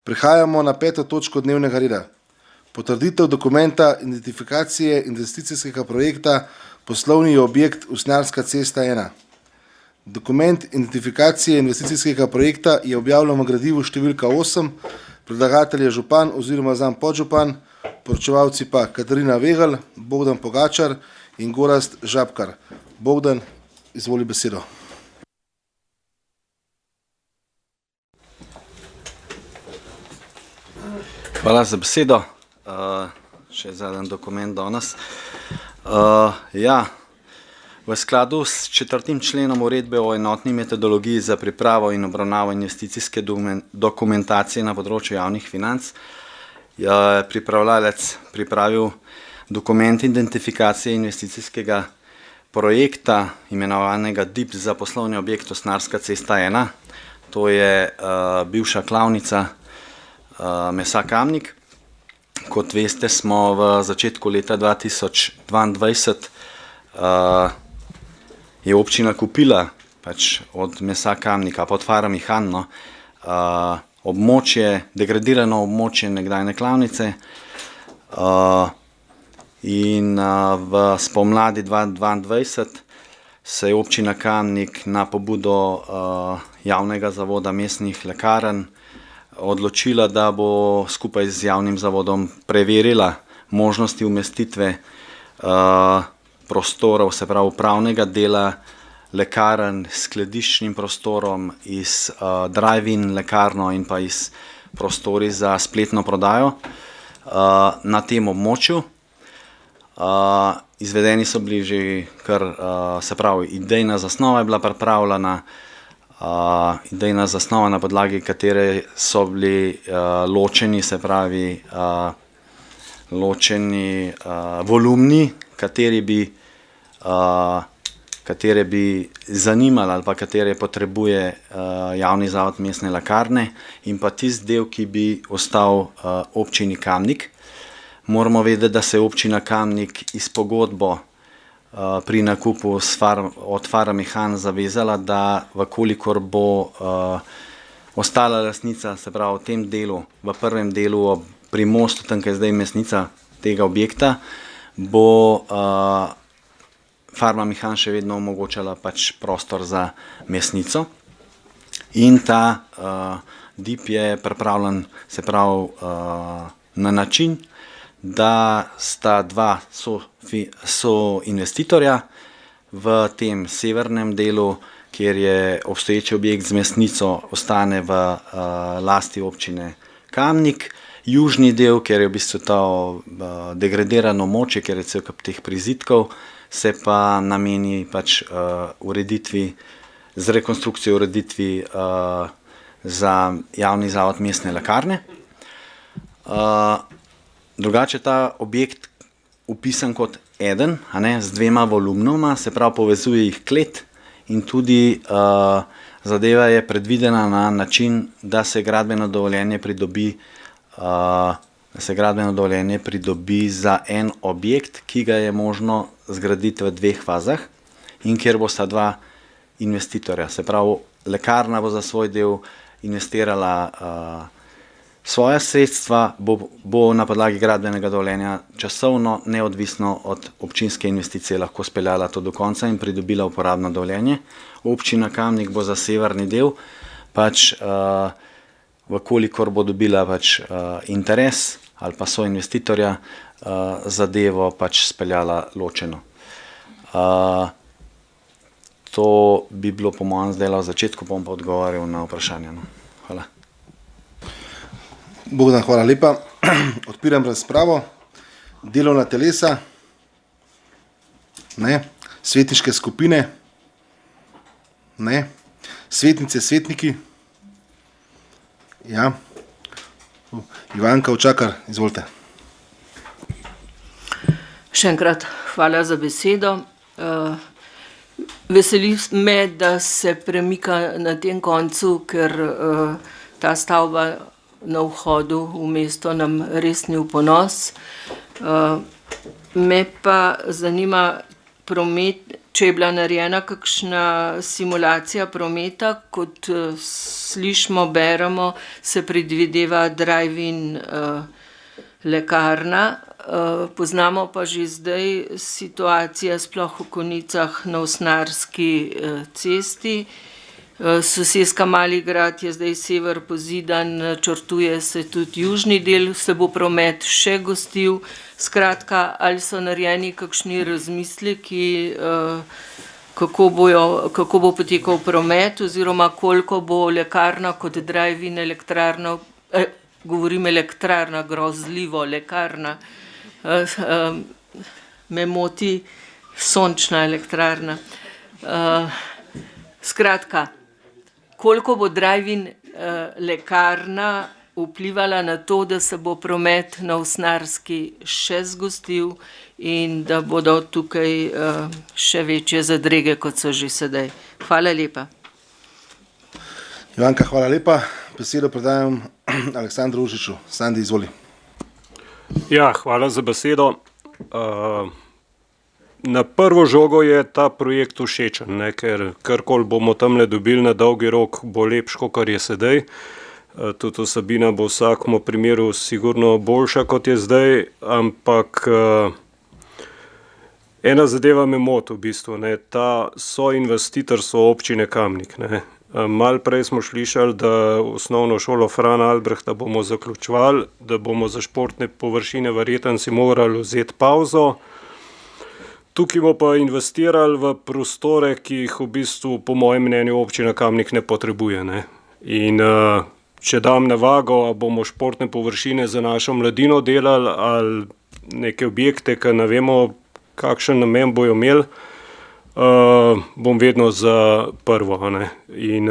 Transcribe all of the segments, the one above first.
Prehajamo na 5. točko dnevnega reda. Potrditev dokumenta identifikacije investicijskega projekta poslovni objekt Usnjarska cesta 1. Dokument identifikacije investicijskega projekta je objavljen v gradivu številka 8, predlagatelj je župan oziroma zanj podžupan, poročevalci pa Katarina Vegel, Bogdan Pogačar in Gorazd Žabkar. Bogdan, izvoli besedo. Hvala za besedo. Še zadnji dokument danes. V skladu s 4. členom uredbe o enotni metodologiji za pripravo in obravnavo investicijske dokumentacije na področju javnih financ je pripravljalec pripravil dokument identifikacije investicijskega projekta imenovanega DIP za poslovni objekt Usnjarska cesta 1. To je bivša klavnica Mesa Kamnik. Kot veste, smo v začetku leta 2022 je občina kupila od Mesa Kamnika, pa od Farme Han, območje, degradirano območje nekdajne klavnice in v spomladi 2022 se je občina Kamnik na pobudo javnega zavoda mestnih lekarn odločila, da bo skupaj z javnim zavodom preverila možnosti umestitve prostorov, se pravi upravnega dela lekarn s skladiščnim prostorom, iz drive-in lekarno in pa iz prostori za spletno prodajo na tem območju. Izvedeni so bili že kar, se pravi, idejna zasnova je bila pripravljena, idejna zasnova, na podlagi katere so bili ločeni, se pravi, ločeni volumni, katere bi zanimali ali pa katere potrebuje javni zavod mestne lekarne in pa tisti del, ki bi ostal občini Kamnik. Moramo vedeti, da se je občina Kamnik iz pogodbo pri nakupu od Farme Han zavezala, da vkolikor bo ostala lastnica, se pravi v tem delu, v prvem delu pri mostu, tam, ki je zdaj mesnica tega objekta, bo Farma Han še vedno omogočala prostor za mesnico. In ta DIP je pripravljen, se pravi, na način, da sta dva soinvestitorja v tem severnem delu, kjer je obstoječi objekt z mesnico, ostane v lasti občine Kamnik. Južni del, kjer je v bistvu to degradirano območje, kjer je cel kup teh prizidkov, se pa nameni ureditvi, z rekonstrukcijo ureditvi za javni zavod mestne lekarne. Drugače ta objekt upisan kot eden, z dvema volumnoma, se pravi povezuje jih klet in tudi zadeva je predvidena na način, da se gradbeno dovoljenje pridobi za en objekt, ki ga je možno zgraditi v dveh fazah in kjer bosta dva investitorja. Se pravi, lekarna bo za svoj del investirala svoja sredstva, bo na podlagi gradbenega dovoljenja časovno neodvisno od občinske investicije lahko speljala to do konca in pridobila uporabno dovoljenje. Občina Kamnik bo za severni del, vkolikor bo dobila interes ali pa soinvestitorja, zadevo speljala ločeno. To bi bilo po mojem zdaj v začetku, bom pa odgovarjal na vprašanje. Hvala. Bogdan, hvala lepa. Odpiram razpravo. Delovna telesa? Ne. Svetniške skupine? Ne. Svetnice, svetniki? Ja. Ivanka Učakar, izvolite. Še enkrat hvala za besedo. Veseli me, da se premika na tem koncu, ker ta stavba na vhodu v mesto nam res ni v ponos. Me pa zanima promet, če je bila narejena kakšna simulacija prometa, kot slišimo, beremo, se predvideva drive-in lekarna. Poznamo pa že zdaj situacija sploh v Konicah na Osnarski cesti. Soseska Mali grad je zdaj sever pozidan, načrtuje se tudi južni del, se bo promet še gostil. Skratka, ali so narejeni kakšni razmisleki, kako bo potekal promet oziroma koliko bo lekarna kot drive-in elektrarna, govorim elektrarna, grozljivo lekarna, me moti sončna elektrarna. Skratka, koliko bo drive-in lekarna vplivala na to, da se bo promet na Osnarski še zgostil in da bodo tukaj še večje zadrege, kot so že sedaj. Hvala lepa. Ivanka, hvala lepa. Besedo predajam Aleksandru Uršiču. Sandi, izvoli. Ja, hvala za besedo. Na prvo žogo je ta projekt všečen, ne, ker karkoli bomo tamle dobili na dolgi rok, bo lepško, kar je sedaj. Tudi vsebina bo v vsakem primeru sigurno boljša, kot je zdaj, ampak ena zadeva me moti v bistvu, ne, ta soinvestitorstvo občine Kamnik. Ne. Malo prej smo slišali, da osnovno šolo Frana Albrehta bomo zaključevali, da bomo za športne površine verjetno si morali vzeti pauzo. Tukaj bomo pa investirali v prostore, ki jih v bistvu po mojem mnenju občina Kamnik ne potrebuje. Ne. In če dam na vago, a bomo športne površine za našo mladino delali ali neke objekte, ki ne vemo, kakšen namen bojo imeli, bom vedno za prvo. Ne. In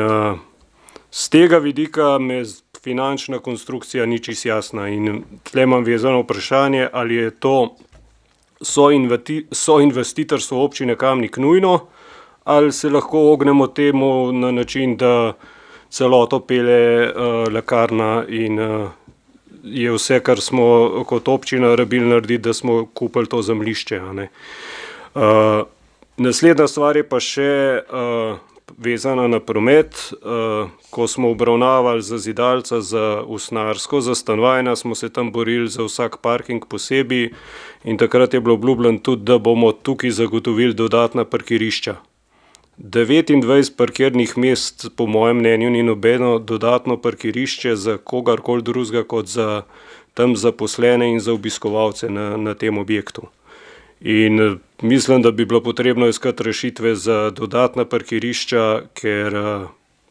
z tega vidika me finančna konstrukcija ni čisto jasna. In tle imam vezano vprašanje, ali je to soinvestitorstvo občine Kamnik nujno, ali se lahko ognemo temu na način, da celoto pele lekarna in je vse, kar smo kot občina rabili narediti, da smo kupili to zemljišče. Naslednja stvar je pa še vezana na promet. Ko smo obravnavali za Zidalca, za Osnarsko, za stanovanja, smo se tam borili za vsak parking posebej in takrat je bilo obljubljeno tudi, da bomo tukaj zagotovili dodatna parkirišča. 29 parkirnih mest, po mojem mnenju, ni nobeno dodatno parkirišče za kogarkoli drugega kot za tam zaposlene in za obiskovalce na tem objektu. In mislim, da bi bilo potrebno iskati rešitve za dodatna parkirišča, ker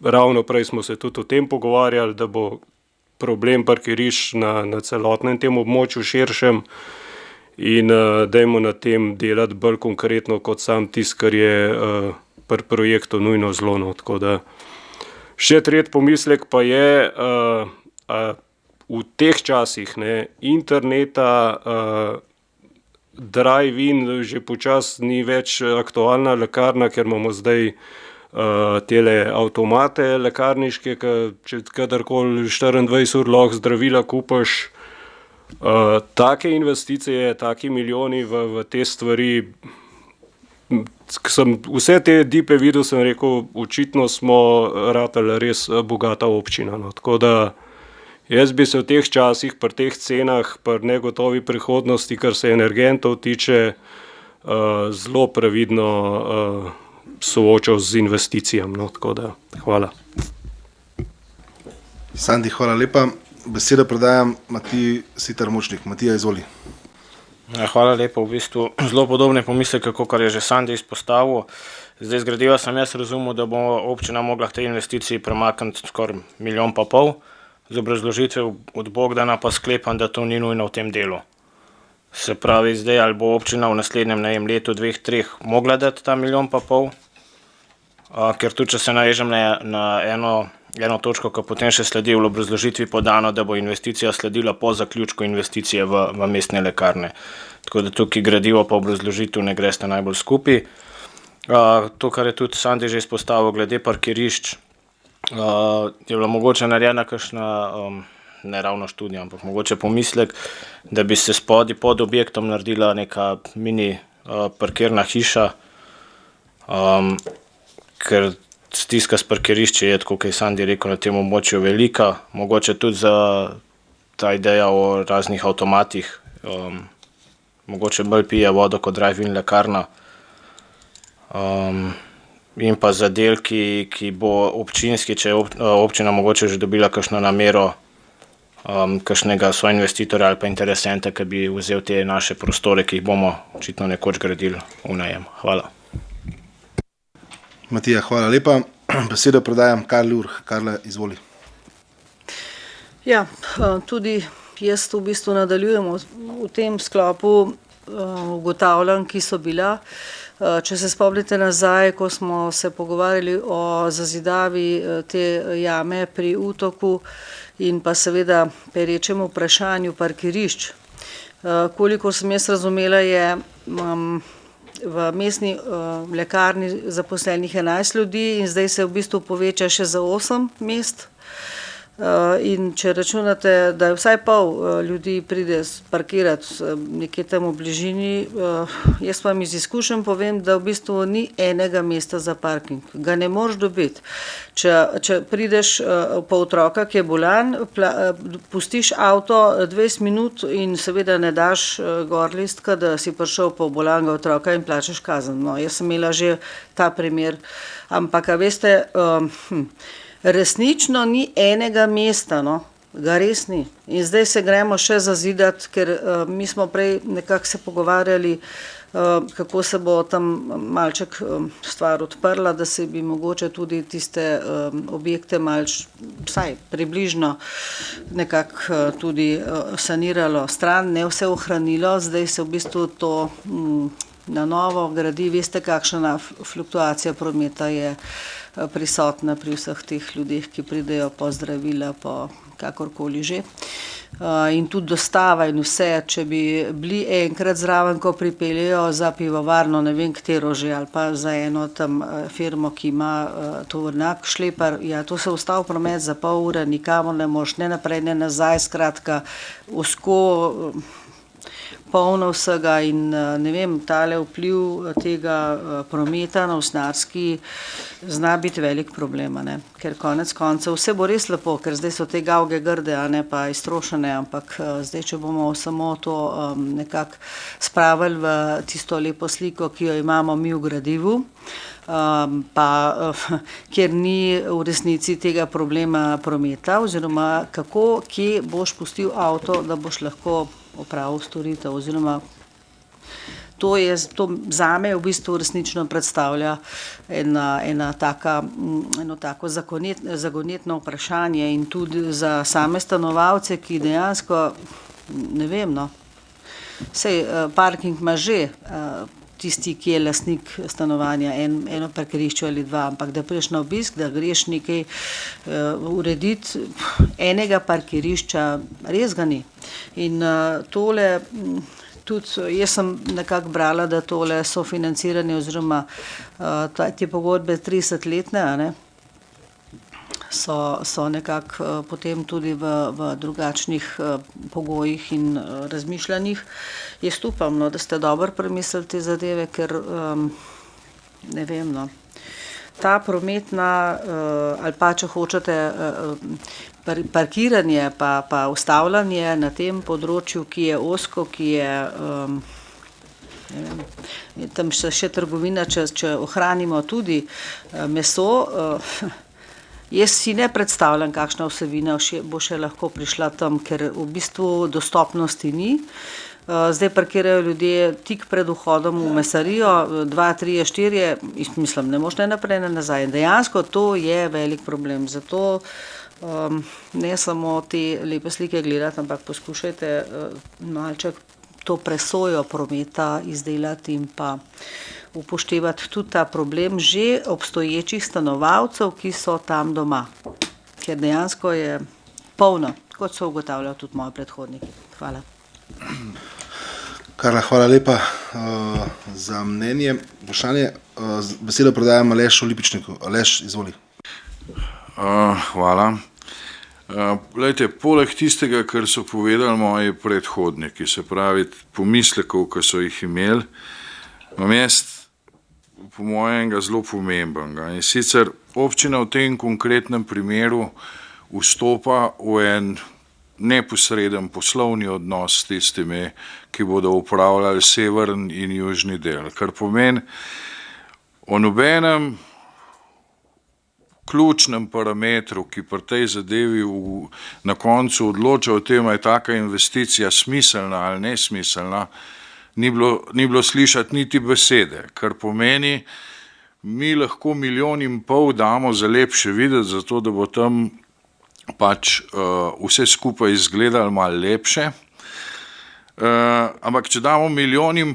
ravno prej smo se tudi o tem pogovarjali, da bo problem parkirišč na celotnem tem območju širšem in dajmo na tem delati bolj konkretno kot sam tisto, kar je pri projektu nujno zlono. Tako da še tretji pomislek pa je, v teh časih, ne, interneta, drive-in že počas ni več aktualna lekarna, ker imamo zdaj tele avtomate lekarniške, če kadarkoli 24 ur lahko zdravila kupaš. Take investicije, taki milijoni v te stvari, vse te dipe videl, sem rekel, očitno smo ratali res bogata občina. No. Tako da jaz bi se v teh časih, pri teh cenah, pri negotovi prihodnosti, kar se energentov tiče, zelo previdno soočal z investicijami. No. Tako da, hvala. Sandi, hvala lepa. Besedo predajam Matiji Siter Mučnik. Matija, izvoli. Hvala lepa, v bistvu zelo podobne pomisleke, kar je že Sandi izpostavil. Zdaj z gradiva sem jaz razumel, da bo občina mogla te investiciji premakniti skoraj 1,5 milijona, z obrazložitve od Bogdana pa sklepam, da to ni nujno v tem delu. Se pravi, zdaj ali bo občina v naslednjem letu, 2, 3 mogla dati ta 1,5 milijona, ker tudi če se navežem na eno točko, ki potem še sledi v obrazložitvi podano, da bo investicija sledila po zaključku investicije v mestne lekarne. Tako da tukaj gradivo pa obrazložitev ne greste najbolj skupaj. To, kar je tudi Sandi že izpostavil glede parkirišč, je bila mogoče narejena kakšna, ne ravno študija, ampak mogoče pomislek, da bi se spodaj pod objektom naredila neka mini parkirna hiša, ker stiska s parkirišči je, tako kot je Sandi rekel, na tem območju velika, mogoče tudi za ta ideja o raznih avtomatih, mogoče bolj pije vodo kot drive-in lekarna. In pa za del, ki bo občinski, če je občina mogoče že dobila kakšno namero, kakšnega soinvestitorja ali pa interesenta, ki bi vzel te naše prostore, ki jih bomo očitno nekoč gradili v najem. Hvala. Matija, hvala lepa. Besedo predajam Karli Urh. Karla, izvoli. Ja, tudi jaz v bistvu nadaljujem v tem sklopu ugotavljanj, ki so bila. Če se spomnite nazaj, ko smo se pogovarjali o zazidavi te jame pri Utoku in pa seveda perečem vprašanju parkirišč. Kolikor sem jaz razumela, je v mestni lekarni zaposlenih 11 ljudi in zdaj se v bistvu poveča še za 8 mest. In če računate, da je vsaj pol ljudi pride parkirati nekje tam v bližini, jaz vam iz izkušenj povem, da v bistvu ni enega mesta za parking. Ga ne moreš dobiti. Če prideš po otroka, ki je bolan, pustiš avto 20 minut in seveda ne daš gor listka, da si prišel po bolanega otroka in plačaš kazen. No, jaz sem imela že ta primer. Ampak, a veste, resnično ni enega mesta, no, ga res ni. In zdaj se gremo še zazidati, ker mi smo prej nekako se pogovarjali, kako se bo tam malček stvar odprla, da se bi mogoče tudi tiste objekte vsaj približno nekako tudi saniralo stran, ne vse ohranilo, zdaj se v bistvu to na novo gradi. Veste, kakšna fluktuacija prometa je prisotna pri vseh teh ljudeh, ki pridejo po zdravila, po kakorkoli že. In tudi dostava in vse, če bi bili enkrat zraven, ko pripeljejo za pivovarno, ne vem katero že, ali pa za eno tam firmo, ki ima tovornjak, šlepar, ja, to se ustavi promet za pol ure, nikamor ne moš, ne naprej, ne nazaj, skratka, ozko, polno vsega in ne vem, tale vpliv tega prometa na Usnjarski zna biti velik problem, ne? Ker konec koncev vse bo res lepo, ker zdaj so te gavge grde, a ne pa iztrošene, ampak zdaj, če bomo samo to nekako spravili v tisto lepo sliko, ki jo imamo mi v gradivu, pa kjer ni v resnici tega problema prometa, oziroma kako, kje boš pustil avto, da boš lahko opravil storitev, oziroma to zame v bistvu resnično predstavlja eno tako zagonetno vprašanje in tudi za same stanovalce, ki dejansko, ne vem, no, sej parking ima že tisti, ki je lastnik stanovanja, eno parkirišče ali dva, ampak da prideš na obisk, da greš nekaj urediti, enega parkirišča res ga ni. In tole, tudi jaz sem nekako brala, da tole sofinanciranje oziroma te pogodbe 30-letne, a ne, so nekako potem tudi v drugačnih pogojih in razmišljanjih. Jaz upam, no, da ste dobro premislili te zadeve, ker ne vem, no, ta prometna ali pa, če hočete, parkiranje pa ustavljanje na tem področju, ki je ozko, ki je ne vem, tam še trgovina, če ohranimo tudi meso, jaz si ne predstavljam, kakšna vsebina bo še lahko prišla tam, ker v bistvu dostopnosti ni. Zdaj parkirajo ljudje tik pred vhodom v mesarijo, 2, 3, 4, mislim, ne moš ne naprej, ne nazaj. Dejansko to je velik problem, zato ne samo te lepe slike gledati, ampak poskušajte malček to presojo prometa izdelati in pa upoštevati tudi ta problem že obstoječih stanovalcev, ki so tam doma. Ker dejansko je polno, kot so ugotavljali tudi moji predhodniki. Hvala. Karla, hvala lepa za mnenje. Vprašanje, besedo predajam Alešu Lipičniku. Aleš, izvoli. Hvala. Glejte, poleg tistega, kar so povedali moji predhodniki, se pravi pomislekov, ki so jih imeli, imam jaz po mojem, zelo pomembnega. In sicer občina v tem konkretnem primeru vstopa v en neposreden poslovni odnos s tistimi, ki bodo upravljali severni in južni del, kar pomeni o nobenem ključnem parametru, ki pri tej zadevi na koncu odloča o tem, je taka investicija smiselna ali nesmiselna, ni bilo slišati niti besede, kar pomeni, mi lahko 1,5 milijona damo za lepše videti, zato da bo tam pač vse skupaj izgledalo malo lepše. Ampak če damo 1,5 milijona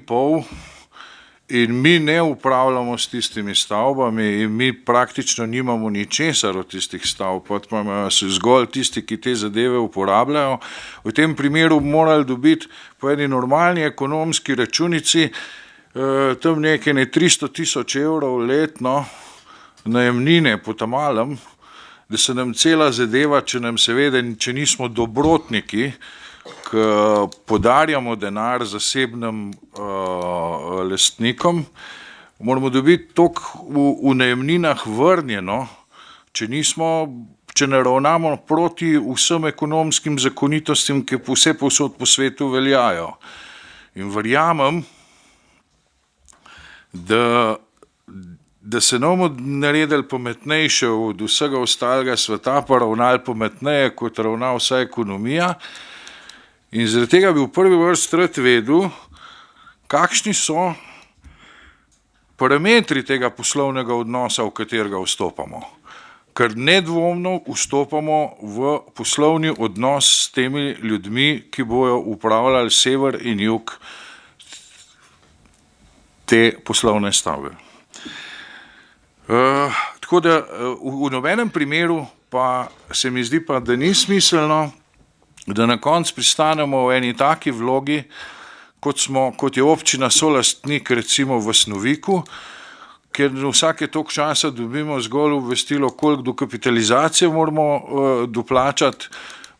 in mi ne upravljamo s tistimi stavbami in mi praktično nimamo ničesar od tistih stavb, pa imajo se zgolj tisti, ki te zadeve uporabljajo, v tem primeru morali dobiti po eni normalni ekonomski računici tam nekaj 300.000 evrov letno najemnine po tamalem, da se nam cela zadeva, če nismo dobrotniki, ki podarjamo denar zasebnim lastnikom, moramo dobiti toliko v najemninah vrnjeno, če ne ravnamo proti vsem ekonomskim zakonitostim, ki vse povsod po svetu veljajo. In verjamem, da se ne bomo naredili pametnejše od vsega ostalega sveta, pa ravnali pametneje, kot ravna vsa ekonomija. In zaradi tega bi v prvi vrsti rad vedel, kakšni so parametri tega poslovnega odnosa, v katerega vstopamo. Ker nedvomno vstopamo v poslovni odnos s temi ljudmi, ki bojo upravljali sever in jug te poslovne stavbe. Tako da v nobenem primeru pa se mi zdi pa, da ni smiselno, da na koncu pristanemo v eni taki vlogi, kot je občina solastnik recimo v Snoviku, ker vsake toliko časa dobimo zgolj obvestilo, koliko dokapitalizacije moramo doplačati,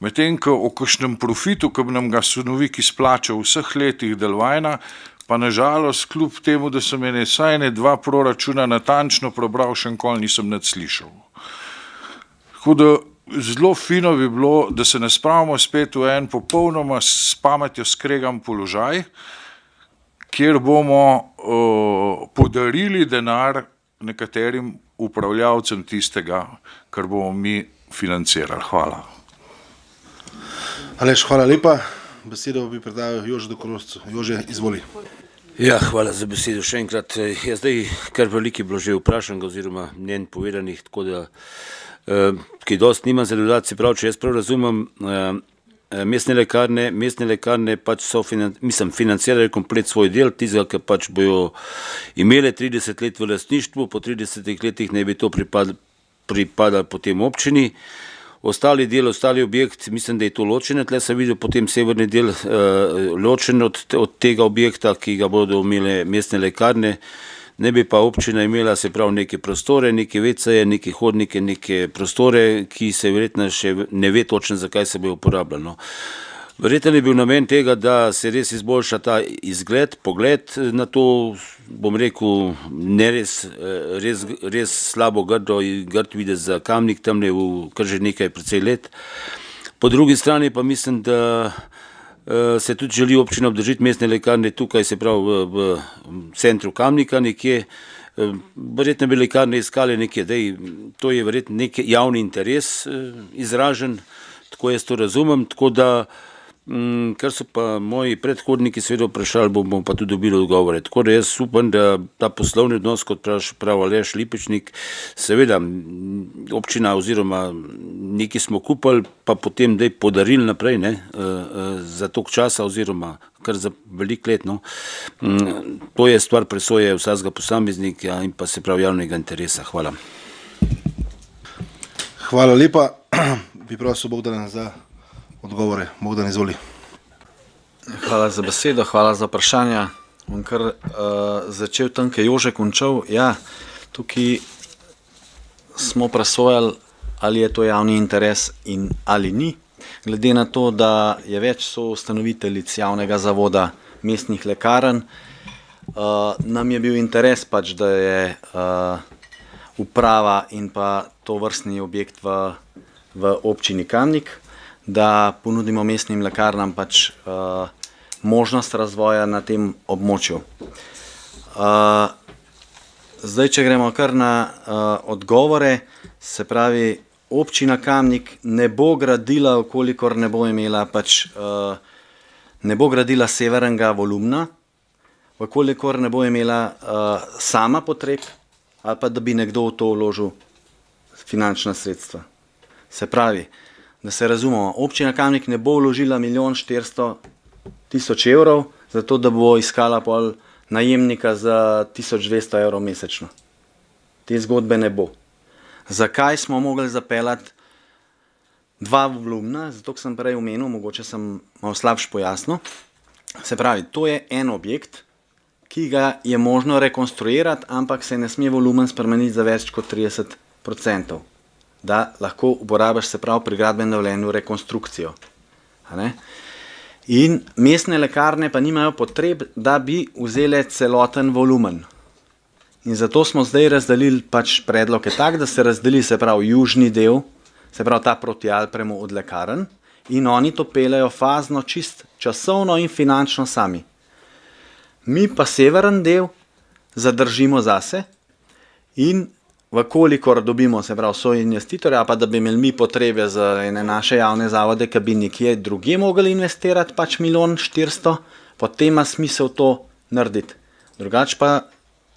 medtem ko o kakšnem profitu, ki bi nam ga Snovik izplačal v vseh letih delovanja, pa nažalost, kljub temu, da sem vsaj 2 proračuna natančno prebral, še nikoli nisem nič slišal. Tako da zelo fino bi bilo, da se ne spravimo spet v en popolnoma s pametjo skregan položaj, kjer bomo podarili denar nekaterim upravljavcem tistega, kar bomo mi financirali. Hvala. Aleš, hvala lepa. Besedo bi predal Jožetu Korošcu. Jože, izvoli. Ja, hvala za besedo še enkrat. Ja, zdaj kar veliko je bilo že vprašanega oziroma mnenj povedanih, tako da kaj dosti nima za dodati, se pravi, če jaz prav razumem, mestne lekarne pač so financirali komplet svoj del, tistega, ki pač bojo imele 30 let v lastništvu, po 30 letih naj bi to pripadalo potem občini. Ostali objekt, mislim, da je to ločeno, tle sem videl potem severni del ločen od tega objekta, ki ga bodo imele mestne lekarne, ne bi pa občina imela, se pravi, neke prostore, neke WC-je, neke hodnike, neke prostore, ki se verjetno še ne ve točno, zakaj se bo uporabljalo. Verjetno je bil namen tega, da se res izboljša ta izgled, pogled na to, bom rekel, ne res slabo grd videti za Kamnik, tam je kar že nekaj precej let. Po drugi strani pa mislim, da se tudi želi občina obdržiti mestne lekarne tukaj, se pravi v centru Kamnika nekje. Verjetno bi lekarne iskali nekje, to je verjetno nek javni interes izražen, tako jaz to razumem, tako da kar so pa moji predhodniki seveda vprašali, bomo pa tudi dobili odgovore. Tako da jaz upam, da ta poslovni odnos, kot pravi Aleš Lipičnik, seveda občina oziroma nekaj smo kupili, pa potem podarili naprej za toliko časa oziroma kar za veliko let. To je stvar presoje vsakega posameznika in pa se pravi javnega interesa. Hvala. Hvala lepa. Bi prosil Bogdana za odgovore. Bogdan, izvoli. Hvala za besedo, hvala za vprašanja. Bom kar začel tam, kjer je Jože končal. Ja, tukaj smo presojali, ali je to javni interes in ali ni. Glede na to, da je več soustanoviteljic javnega zavoda mestnih lekarn, nam je bil interes pač, da je uprava in pa to vrstni objekt v občini Kamnik, da ponudimo mestnim lekarnam pač možnost razvoja na tem območju. Zdaj, če gremo kar na odgovore, se pravi, občina Kamnik ne bo gradila, okolikor ne bo imela pač, ne bo gradila severnega volumna, okolikor ne bo imela sama potreb, ali pa da bi nekdo v to vložil finančna sredstva. Se pravi, da se razumemo, občina Kamnik ne bo vložila 1 400 000 evrov, zato da bo iskala pol najemnika za 1200 evrov mesečno. Te zgodbe ne bo. Zakaj smo mogli zapeljati 2 volumna? Zato, sem prej omenil, mogoče sem malo slabš pojasnil. Se pravi, to je en objekt, ki ga je možno rekonstruirati, ampak se ne sme volumen spremeniti za več kot 30%. Da lahko uporabiš, se pravi, pri gradbenem dovoljenju rekonstrukcijo. In mestne lekarne pa nimajo potreb, da bi vzele celoten volumen. In zato smo zdaj razdelili pač predlog je tak, da se razdeli, se pravi, južni del, se pravi ta proti Alpremu od lekarn, in oni to peljejo fazno, čist časovno in finančno sami. Mi pa severen del zadržimo zase in vkolikor dobimo, se pravi, soinvestitorja, pa da bi imeli mi potrebe za ene naše javne zavode, ki bi nekje drugje mogli investirati pač 1 400 000, potem ima smisel to narediti. Drugače pa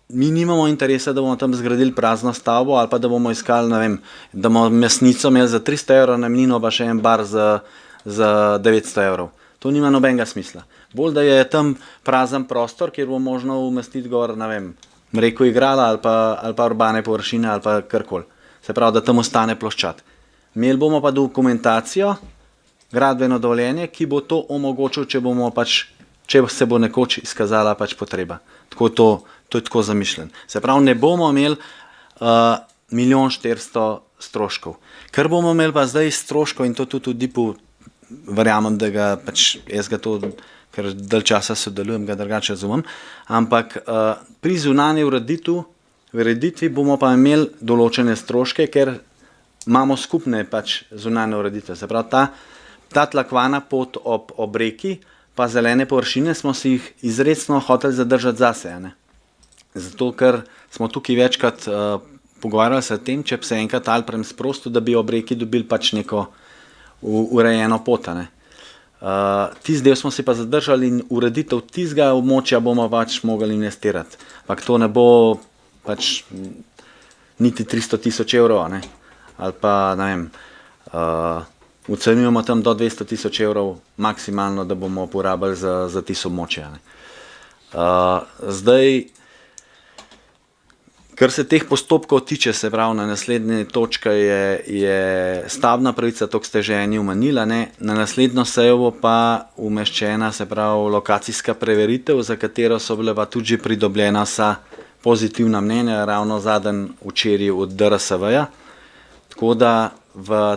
mi nimamo interesa, da bomo tam zgradili prazno stavbo ali pa da bomo iskali, ne vem, da bomo mesnico imeli za 300 evrov najemnino, pa še en bar za 900 evrov. To nima nobenega smisla. Bolj, da je tam prazen prostor, kjer bo možno umestiti gor, ne vem, mreko igrala ali pa urbane površine ali pa karkoli. Se pravi, da tam ostane ploščad. Imeli bomo pa dokumentacijo, gradbeno dovoljenje, ki bo to omogočil, če se bo nekoč izkazala pač potreba. Tako to je tako zamišljen. Se pravi, ne bomo imeli 1 400 000 stroškov. Ker bomo imeli pa zdaj stroškov, in to tudi v DIP-u verjamem, da ga pač jaz ga to, ker dalj časa sodelujem, ga drugače razumem, ampak pri zunanji ureditvi bomo pa imeli določene stroške, ker imamo skupne pač zunanje ureditve. Se pravi, ta tlakvana pot ob reki, pa zelene površine smo si jih izrecno hoteli zadržati zase. Zato, ker smo tukaj večkrat pogovarjali se o tem, če bi se enkrat Alprem sprostil, da bi ob reki dobili pač neko urejeno pot. Tisti del smo si pa zadržali in ureditev tistega območja bomo pač mogli investirati. Ampak to ne bo pač niti 300 000 evrov, ali pa, ne vem, ocenjujemo tam do 200 000 evrov maksimalno, da bomo porabili za tisto območje. Zdaj, kar se teh postopkov tiče, se pravi, na naslednji točka je stavbna pravica, to ste že eni omenili, na naslednjo sejo bo pa umeščena, se pravi, lokacijska preveritev, za katero so bile pa tudi že pridobljena vsa pozitivna mnenja, ravno zadnji včeraj od DRSV-ja. Tako da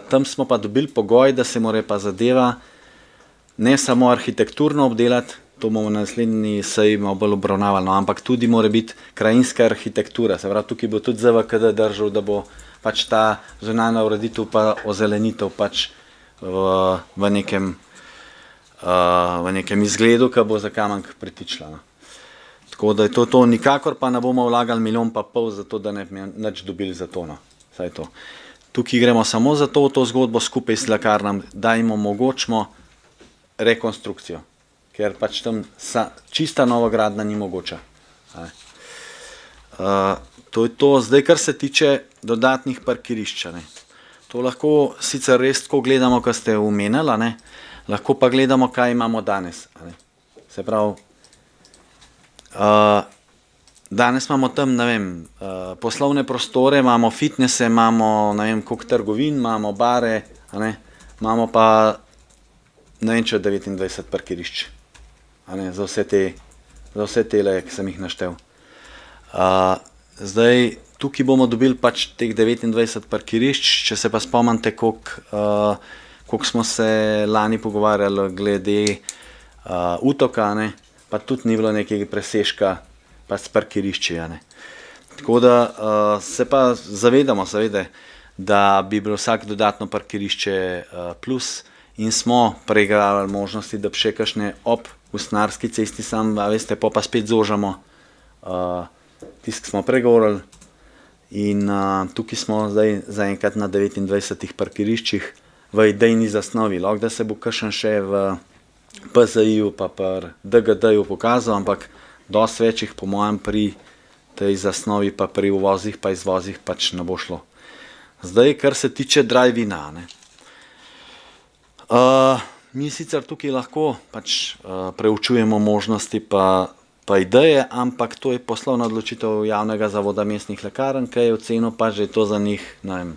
tam smo pa dobili pogoj, da se mora pa zadeva ne samo arhitekturno obdelati, to bomo na naslednji seji malo bolj obravnavali, ampak tudi mora biti krajinska arhitektura. Se pravi, tukaj bo tudi ZVKD držal, da bo pač ta zunanja ureditev pa ozelenitev pač v nekem izgledu, ki bo za Kamenk pritičila. Tako da je to, nikakor pa ne bomo vlagali 1,5 milijona za to, da ne bi nič dobili za to. Saj to. Tukaj gremo samo za to zgodbo skupaj s lekarnam, da jim omogočimo rekonstrukcijo, ker pač tam čista nova gradnja ni mogoča. To je to. Zdaj, kar se tiče dodatnih parkirišč. To lahko sicer res tako gledamo, kar ste omenili, lahko pa gledamo, kaj imamo danes. Se pravi, danes imamo tam, ne vem, poslovne prostore, imamo fitnese, imamo, ne vem, koliko trgovin, imamo bare, imamo pa, ne vem, če 29 parkirišč. Za vse tele, ki sem jih naštel. Zdaj, tukaj bomo dobili pač teh 29 parkirišč, če se pa spomnite, koliko smo se lani pogovarjali glede Utoka, pa tudi ni bilo nekega presežka pa s parkirišči. A ne. Tako da se pa zavedamo, seveda, da bi bilo vsak dodatno parkirišče plus in smo preigrali možnosti, da bi še kakšne ob Usnjarski cesti sam, a veste, pa spet zožamo tisto, ki smo pregovorili. In tukaj smo zdaj zaenkrat na 29 parkiriščih v idejni zasnovi. Lahko da se bo kakšen še v PZI-ju pa pri DGD-ju pokazal, ampak dosti več jih po mojem pri tej zasnovi pa pri uvozih pa izvozih pač ne bo šlo. Zdaj, kar se tiče drive-ina, ne. Mi sicer tukaj lahko pač preučujemo možnosti pa ideje, ampak to je poslovna odločitev javnega zavoda mestnih lekarn, ki je ocenil pač, da je to za njih, ne vem,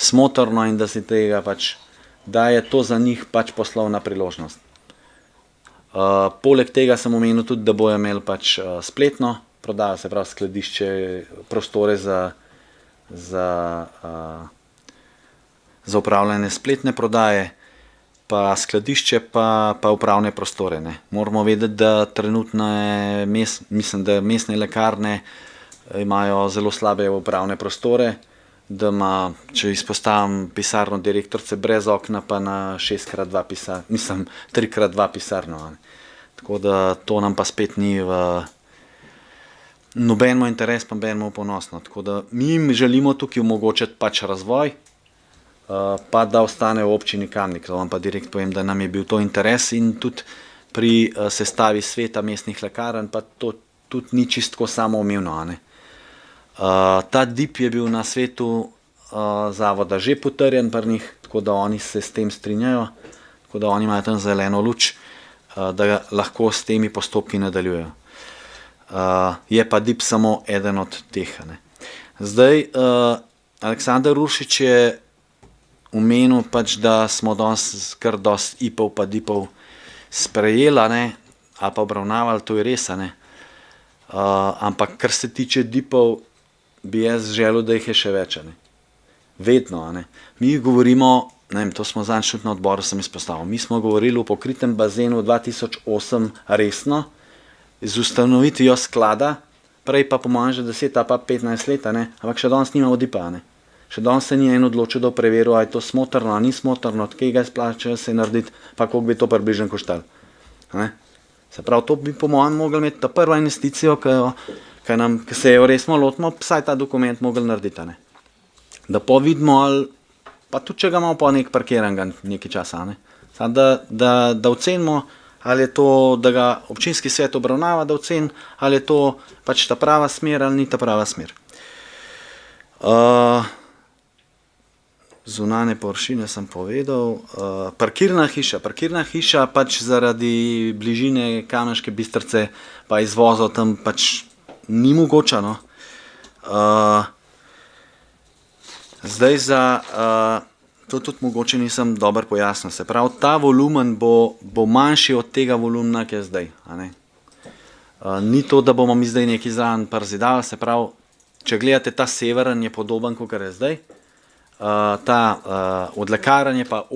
smotrno in da si tega pač, da je to za njih pač poslovna priložnost. Poleg tega sem omenil tudi, da bojo imeli pač spletno prodajo, se pravi skladišče, prostore za upravljanje spletne prodaje, pa skladišče, pa upravne prostore. Ne. Moramo vedeti, da trenutno mislim, da mestne lekarne imajo zelo slabe upravne prostore, da ima, če izpostavim pisarno direktorce brez okna, pa na 6x2 pisarno, mislim 3x2 pisarno. Ne. Tako da to nam pa spet ni v nobenemu interes, pa nobenemu ponosno. Tako da mi jim želimo tukaj omogočiti pač razvoj, pa da ostane v občini Kamnik. To vam pa direkt povem, da nam je bil to interes in tudi pri sestavi sveta mestnih lekarn, pa to tudi ni čistko samoumevno. Ta DIP je bil na svetu zavoda že potrjen pri njih, tako da oni se s tem strinjajo, tako da oni imajo tam zeleno luč, da lahko s temi postopki nadaljujejo. Je pa DIP samo eden od teh. Ne. Zdaj, Aleksander Uršič je omenil pač, da smo danes kar dosti IPov pa DIPov sprejeli, ali pa obravnavali, to je res. Ampak kar se tiče DIPov, bi jaz želel, da jih je še več. Vedno. Mi govorimo, ne vem, to smo zadnjič tudi na odboru sem izpostavil, mi smo govorili o pokritem bazenu 2008 resno, z ustanovitvijo sklada, prej pa po mojem že 10 pa 15 let, ampak še danes nimamo DIP-a. Še danes se ni en odločil, da preveril, ali je to smotrno, ali ni smotrno, od kje ga splača se narediti, pa koliko bi to približno koštalo. Se pravi, to bi po mojem mogli imeti ta prva investicijo, ki se jo resno lotimo, vsaj ta dokument mogli narediti. Da pa vidimo, ali, pa tudi če ga imamo pa nek parkiranega nekaj časa, da ocenimo, ali je to, da ga občinski svet obravnava, da oceni, ali je to pač ta prava smer ali ni ta prava smer. Zunanje površine sem povedal. Parkirna hiša pač zaradi bližine Kamniške Bistrice pa izvozov tam pač ni mogoča. Zdaj to tudi mogoče nisem dobro pojasnil. Se pravi, ta volumen bo manjši od tega volumna, ki je zdaj. Ni to, da bomo mi zdaj nekaj zraven przidali, se pravi, če gledate ta severen je podoben, kot je zdaj. Ta od lekarn je pa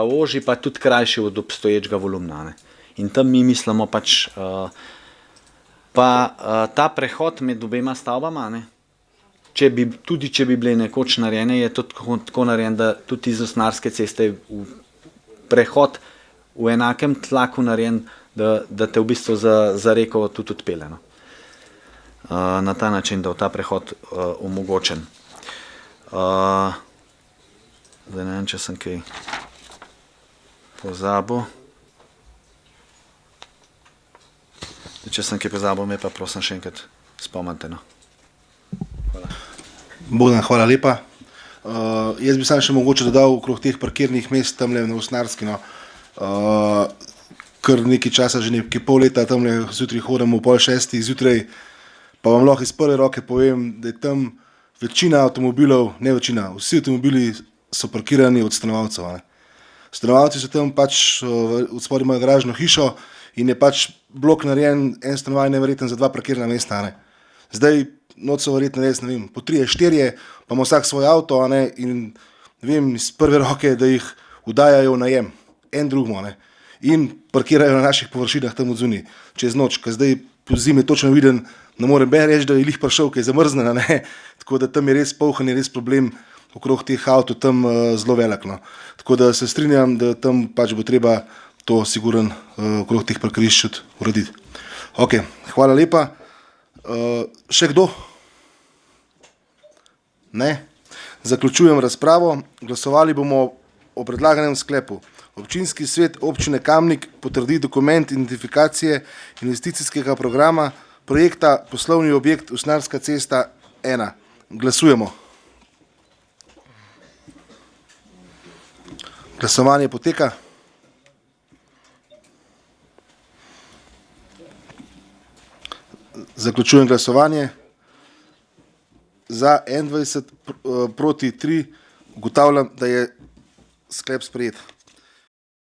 ožji, pa tudi krajši od obstoječega volumna. In tam mi mislimo pač, ta prehod med obema stavbama, tudi če bi bile nekoč narejene, je to tako narejen, da tudi iz Usnjarske ceste prehod v enakem tlaku narejen, da te v bistvu za reko tudi odpelje. Na ta način, da je ta prehod omogočen. Zdaj ne vem, če sem kaj pozabil. Če sem kaj pozabil, me pa prosim še enkrat spomnite. Hvala. Bogdan, hvala lepa. Jaz bi sam še mogoče dodal okrog teh parkirnih mest tamle na Usnjarski. Kar nekaj časa, že nekaj pol leta tamle zjutraj hodimo 5:30 zjutraj, pa vam lahko iz prve roke povem, da je tam večina avtomobilov, ne večina, vsi avtomobili so parkirani od stanovalcev. Stanovalci so tam pač, od spodaj imajo garažno hišo in je pač blok narejen, en stanovanj neverjeten za 2 parkirna mesta. Zdaj, noč so verjetno res, ne vem, po 3-4, pa ima vsak svoj avto, in vem iz prve roke, da jih vdajajo v najem, en drugmo, in parkirajo na naših površinah tam odzunaj, čez noč, ker zdaj pozimi je točno viden, ne morem reči, da je lih prišel, ker je zamrznjena, ne, tako da tam je res polhan, je res problem okrog teh avtov tam zelo velik, no. Tako da se strinjam, da tam pač bo treba to siguren okrog teh parkirišč urediti. Ok, hvala lepa. Še kdo? Ne? Zaključujem razpravo. Glasovali bomo o predlaganem sklepu. Občinski svet občine Kamnik potrdi dokument identifikacije investicijskega programa projekta poslovni objekt Usnjarska cesta 1. Glasujemo. Glasovanje poteka. Zaključujem glasovanje. Za 21, proti 3, ugotavljam, da je sklep sprejet.